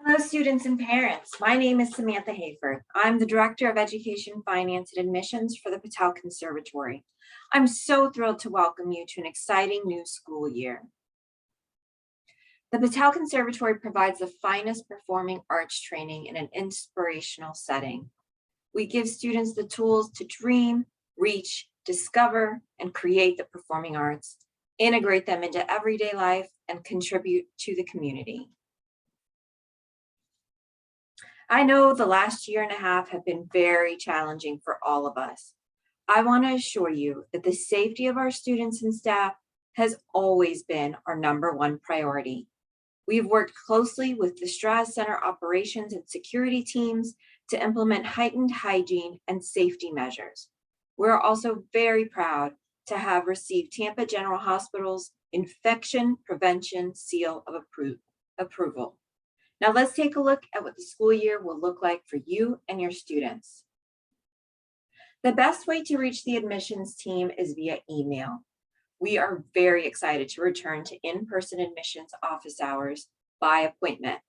Hello, students and parents. My name is Samantha Hayford. I'm the Director of Education, Finance, and Admissions for the Patel Conservatory. I'm so thrilled to welcome you to an exciting new school year. The Patel Conservatory provides the finest performing arts training in an inspirational setting. We give students the tools to dream, reach, discover, and create the performing arts, integrate them into everyday life, and contribute to the community. I know the last year and a half have been very challenging for all of us. I want to assure you that the safety of our students and staff has always been our #1 priority. We've worked closely with the Strass Center operations and security teams to implement heightened hygiene and safety measures. We're also very proud to have received Tampa General Hospital's Infection Prevention Seal of Approval. Now let's take a look at what the school year will look like for you and your students. The best way to reach the admissions team is via email. We are very excited to return to in-person admissions office hours by appointment.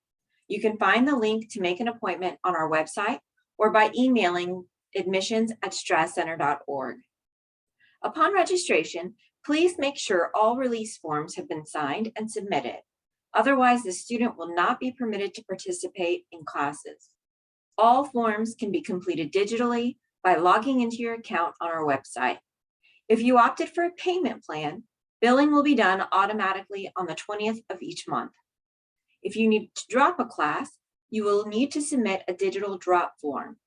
You can find the link to make an appointment on our website or by emailing admissions@strasscenter.org. Upon registration, please make sure all release forms have been signed and submitted. Otherwise, the student will not be permitted to participate in classes. All forms can be completed digitally by logging into your account on our website. If you opted for a payment plan, billing will be done automatically on the 20th of each month. If you need to drop a class, you will need to submit a digital drop form.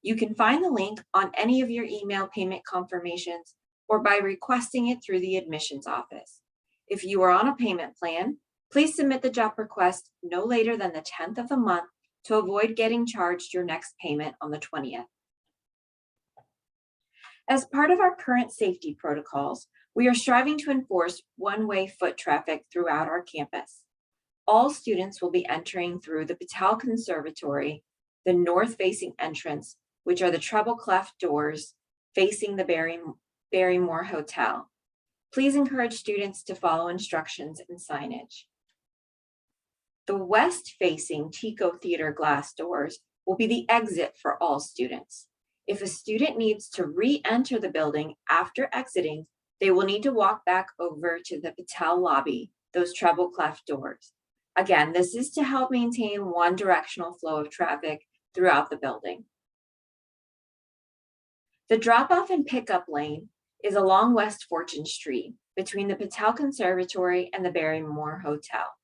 You can find the link on any of your email payment confirmations or by requesting it through the admissions office. If you are on a payment plan, please submit the drop request no later than the 10th of the month to avoid getting charged your next payment on the 20th. As part of our current safety protocols, we are striving to enforce one-way foot traffic throughout our campus. All students will be entering through the Patel Conservatory, the north-facing entrance, which are the Treble Clef doors facing the Barrymore Hotel. Please encourage students to follow instructions and signage. The west-facing TECO theater glass doors will be the exit for all students. If a student needs to re-enter the building after exiting, they will need to walk back over to the Patel lobby, those treble clef doors. Again, this is to help maintain one directional flow of traffic throughout the building. The drop-off and pickup lane is along West Fortune Street between the Patel Conservatory and the Barrymore Hotel.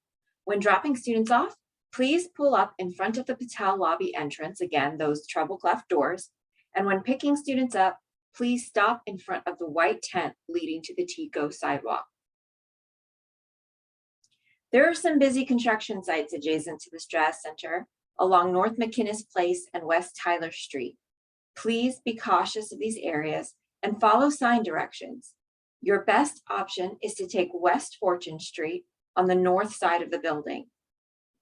When dropping students off, please pull up in front of the Patel lobby entrance, again, those treble clef doors, and when picking students up, please stop in front of the white tent leading to the TECO sidewalk. There are some busy construction sites adjacent to the Strass Center along North McInnes Place and West Tyler Street. Please be cautious of these areas and follow sign directions. Your best option is to take West Fortune Street on the north side of the building.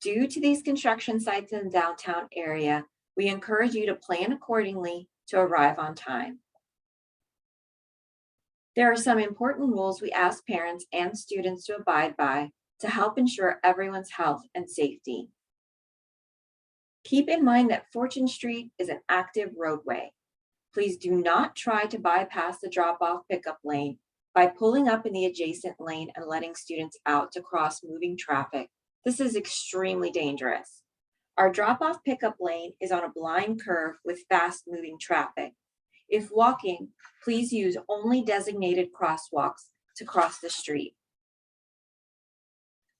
Due to these construction sites in the downtown area, we encourage you to plan accordingly to arrive on time. There are some important rules we ask parents and students to abide by to help ensure everyone's health and safety. Keep in mind that Fortune Street is an active roadway. Please do not try to bypass the drop-off pickup lane by pulling up in the adjacent lane and letting students out to cross moving traffic. This is extremely dangerous. Our drop-off pickup lane is on a blind curve with fast-moving traffic. If walking, please use only designated crosswalks to cross the street.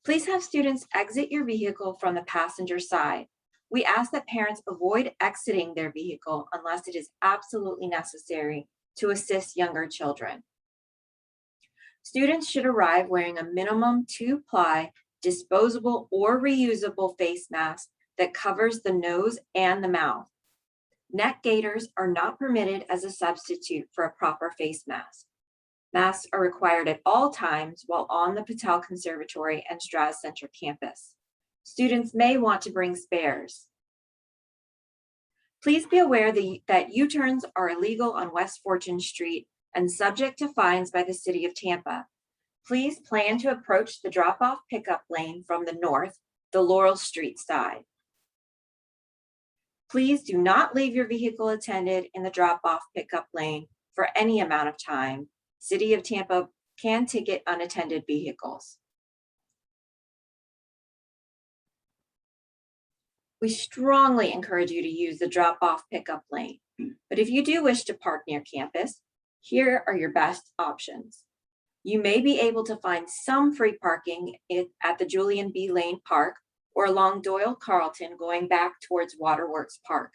Please have students exit your vehicle from the passenger side. We ask that parents avoid exiting their vehicle unless it is absolutely necessary to assist younger children. Students should arrive wearing a minimum 2-ply disposable or reusable face mask that covers the nose and the mouth. Neck gaiters are not permitted as a substitute for a proper face mask. Masks are required at all times while on the Patel Conservatory and Strass Center campus. Students may want to bring spares. Please be aware that U-turns are illegal on West Fortune Street and subject to fines by the City of Tampa. Please plan to approach the drop-off pickup lane from the north, the Laurel Street side. Please do not leave your vehicle attended in the drop-off pickup lane for any amount of time. City of Tampa can ticket unattended vehicles. We strongly encourage you to use the drop-off pickup lane, but if you do wish to park near campus, here are your best options. You may be able to find some free parking at the Julian B. Lane Park or along Doyle Carlton going back towards Waterworks Park.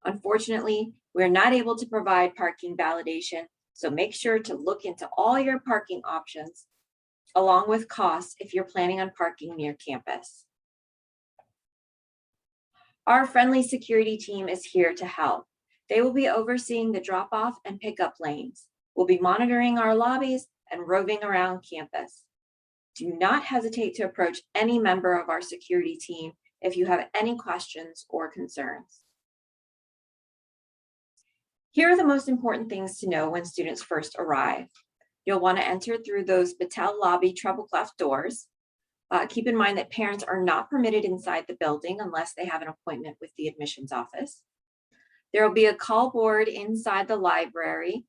Unfortunately, we're not able to provide parking validation, so make sure to look into all your parking options along with costs if you're planning on parking near campus. Our friendly security team is here to help. They will be overseeing the drop-off and pickup lanes. We'll be monitoring our lobbies and roving around campus. Do not hesitate to approach any member of our security team if you have any questions or concerns. Here are the most important things to know when students first arrive. You'll want to enter through those Patel Lobby Treble Clef doors. Keep in mind that parents are not permitted inside the building unless they have an appointment with the admissions office. There will be a call board inside the library,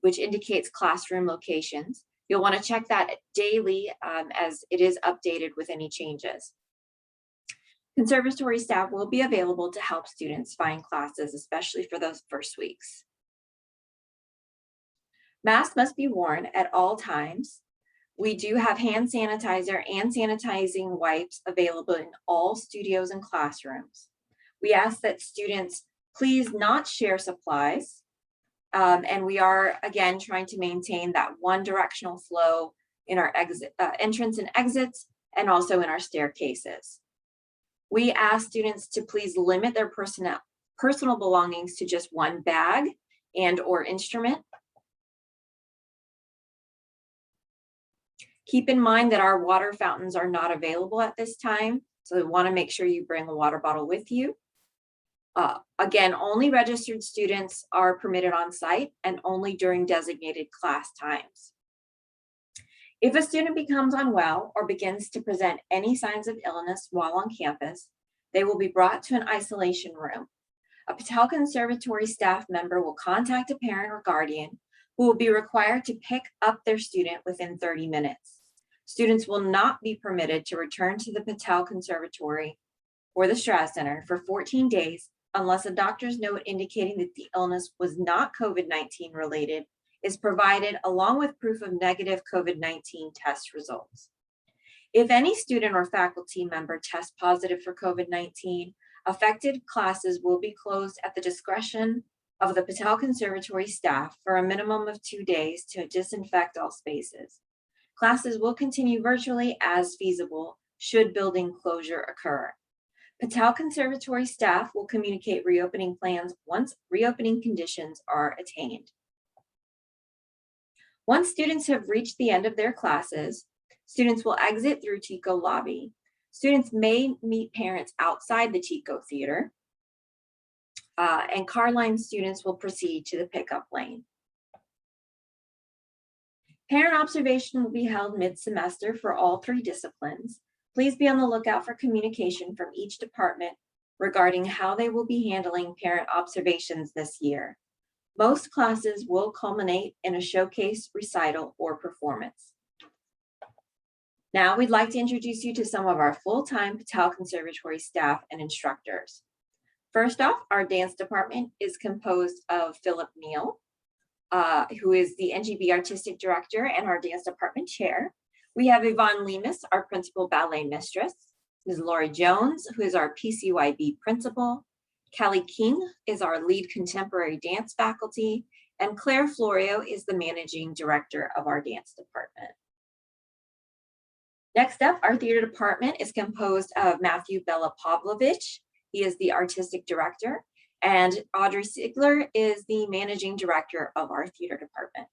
which indicates classroom locations. You'll want to check that daily as it is updated with any changes. Conservatory staff will be available to help students find classes, especially for those first weeks. Masks must be worn at all times. We do have hand sanitizer and sanitizing wipes available in all studios and classrooms. We ask that students please not share supplies. And we are, again, trying to maintain that one directional flow in our entrance and exits, and also in our staircases. We ask students to please limit their personal belongings to just one bag and/or instrument. Keep in mind that our water fountains are not available at this time, so we want to make sure you bring a water bottle with you. Again, only registered students are permitted on site and only during designated class times. If a student becomes unwell or begins to present any signs of illness while on campus, they will be brought to an isolation room. A Patel Conservatory staff member will contact a parent or guardian who will be required to pick up their student within 30 minutes. Students will not be permitted to return to the Patel Conservatory or the Strass Center for 14 days unless a doctor's note indicating that the illness was not COVID-19 related is provided along with proof of negative COVID-19 test results. If any student or faculty member tests positive for COVID-19, affected classes will be closed at the discretion of the Patel Conservatory staff for a minimum of 2 days to disinfect all spaces. Classes will continue virtually as feasible should building closure occur. Patel Conservatory staff will communicate reopening plans once reopening conditions are attained. Once students have reached the end of their classes, students will exit through TECO lobby. Students may meet parents outside the TECO theater, and car line students will proceed to the pickup lane. Parent observation will be held mid-semester for all 3 disciplines. Please be on the lookout for communication from each department regarding how they will be handling parent observations this year. Most classes will culminate in a showcase, recital, or performance. Now we'd like to introduce you to some of our full-time Patel Conservatory staff and instructors. First off, our dance department is composed of Philip Neal, who is the NGB Artistic Director and our dance department chair. We have Yvonne Lemus, our principal ballet mistress, Ms. Lori Jones, who is our PCYB principal, Kelly King is our lead contemporary dance faculty, and Claire Florio is the managing director of our dance department. Next up, our theater department is composed of Matthew Belopavlovich. He is the artistic director, and Audrey Sigler is the managing director of our theater department.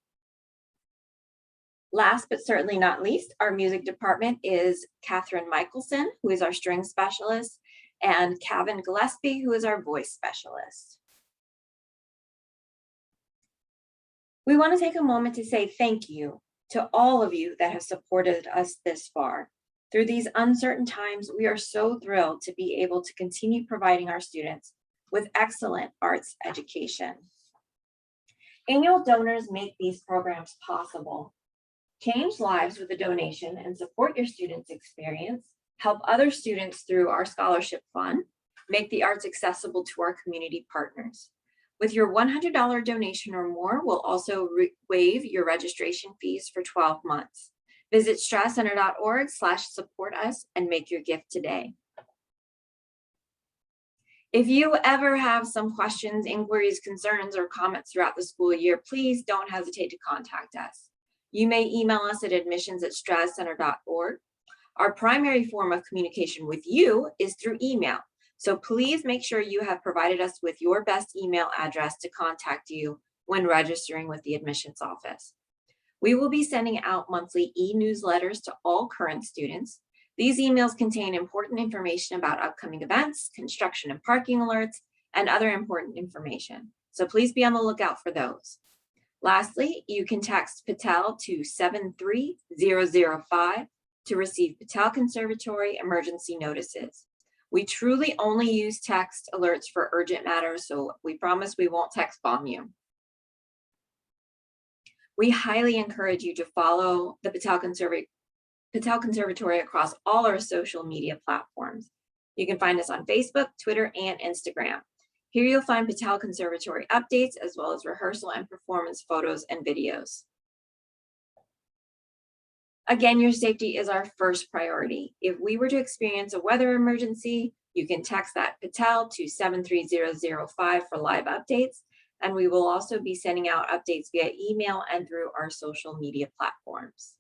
Last but certainly not least, our music department is Catherine Michelson, who is our string specialist, and Kevin Gillespie, who is our voice specialist. We want to take a moment to say thank you to all of you that have supported us this far. Through these uncertain times, we are so thrilled to be able to continue providing our students with excellent arts education. Annual donors make these programs possible. Change lives with a donation and support your students' experience. Help other students through our scholarship fund. Make the arts accessible to our community partners. With your $100 donation or more, we'll also waive your registration fees for 12 months. Visit strathcenter.org/support us and make your gift today. If you ever have some questions, inquiries, concerns, or comments throughout the school year, please don't hesitate to contact us. You may email us at admissions@strathcenter.org. Our primary form of communication with you is through email. So please make sure you have provided us with your best email address to contact you when registering with the admissions office. We will be sending out monthly e-newsletters to all current students. These emails contain important information about upcoming events, construction and parking alerts, and other important information. So please be on the lookout for those. Lastly, you can text Patel to 73005 to receive Patel Conservatory emergency notices. We truly only use text alerts for urgent matters, so we promise we won't text bomb you. We highly encourage you to follow the Patel Conservatory across all our social media platforms. You can find us on Facebook, Twitter, and Instagram. Here you'll find Patel Conservatory updates, as well as rehearsal and performance photos and videos. Again, your safety is our first priority. If we were to experience a weather emergency, you can text that Patel to 73005 for live updates, and we will also be sending out updates via email and through our social media platforms.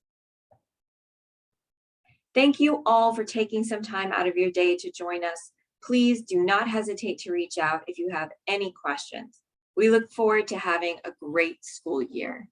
Thank you all for taking some time out of your day to join us. Please do not hesitate to reach out if you have any questions. We look forward to having a great school year.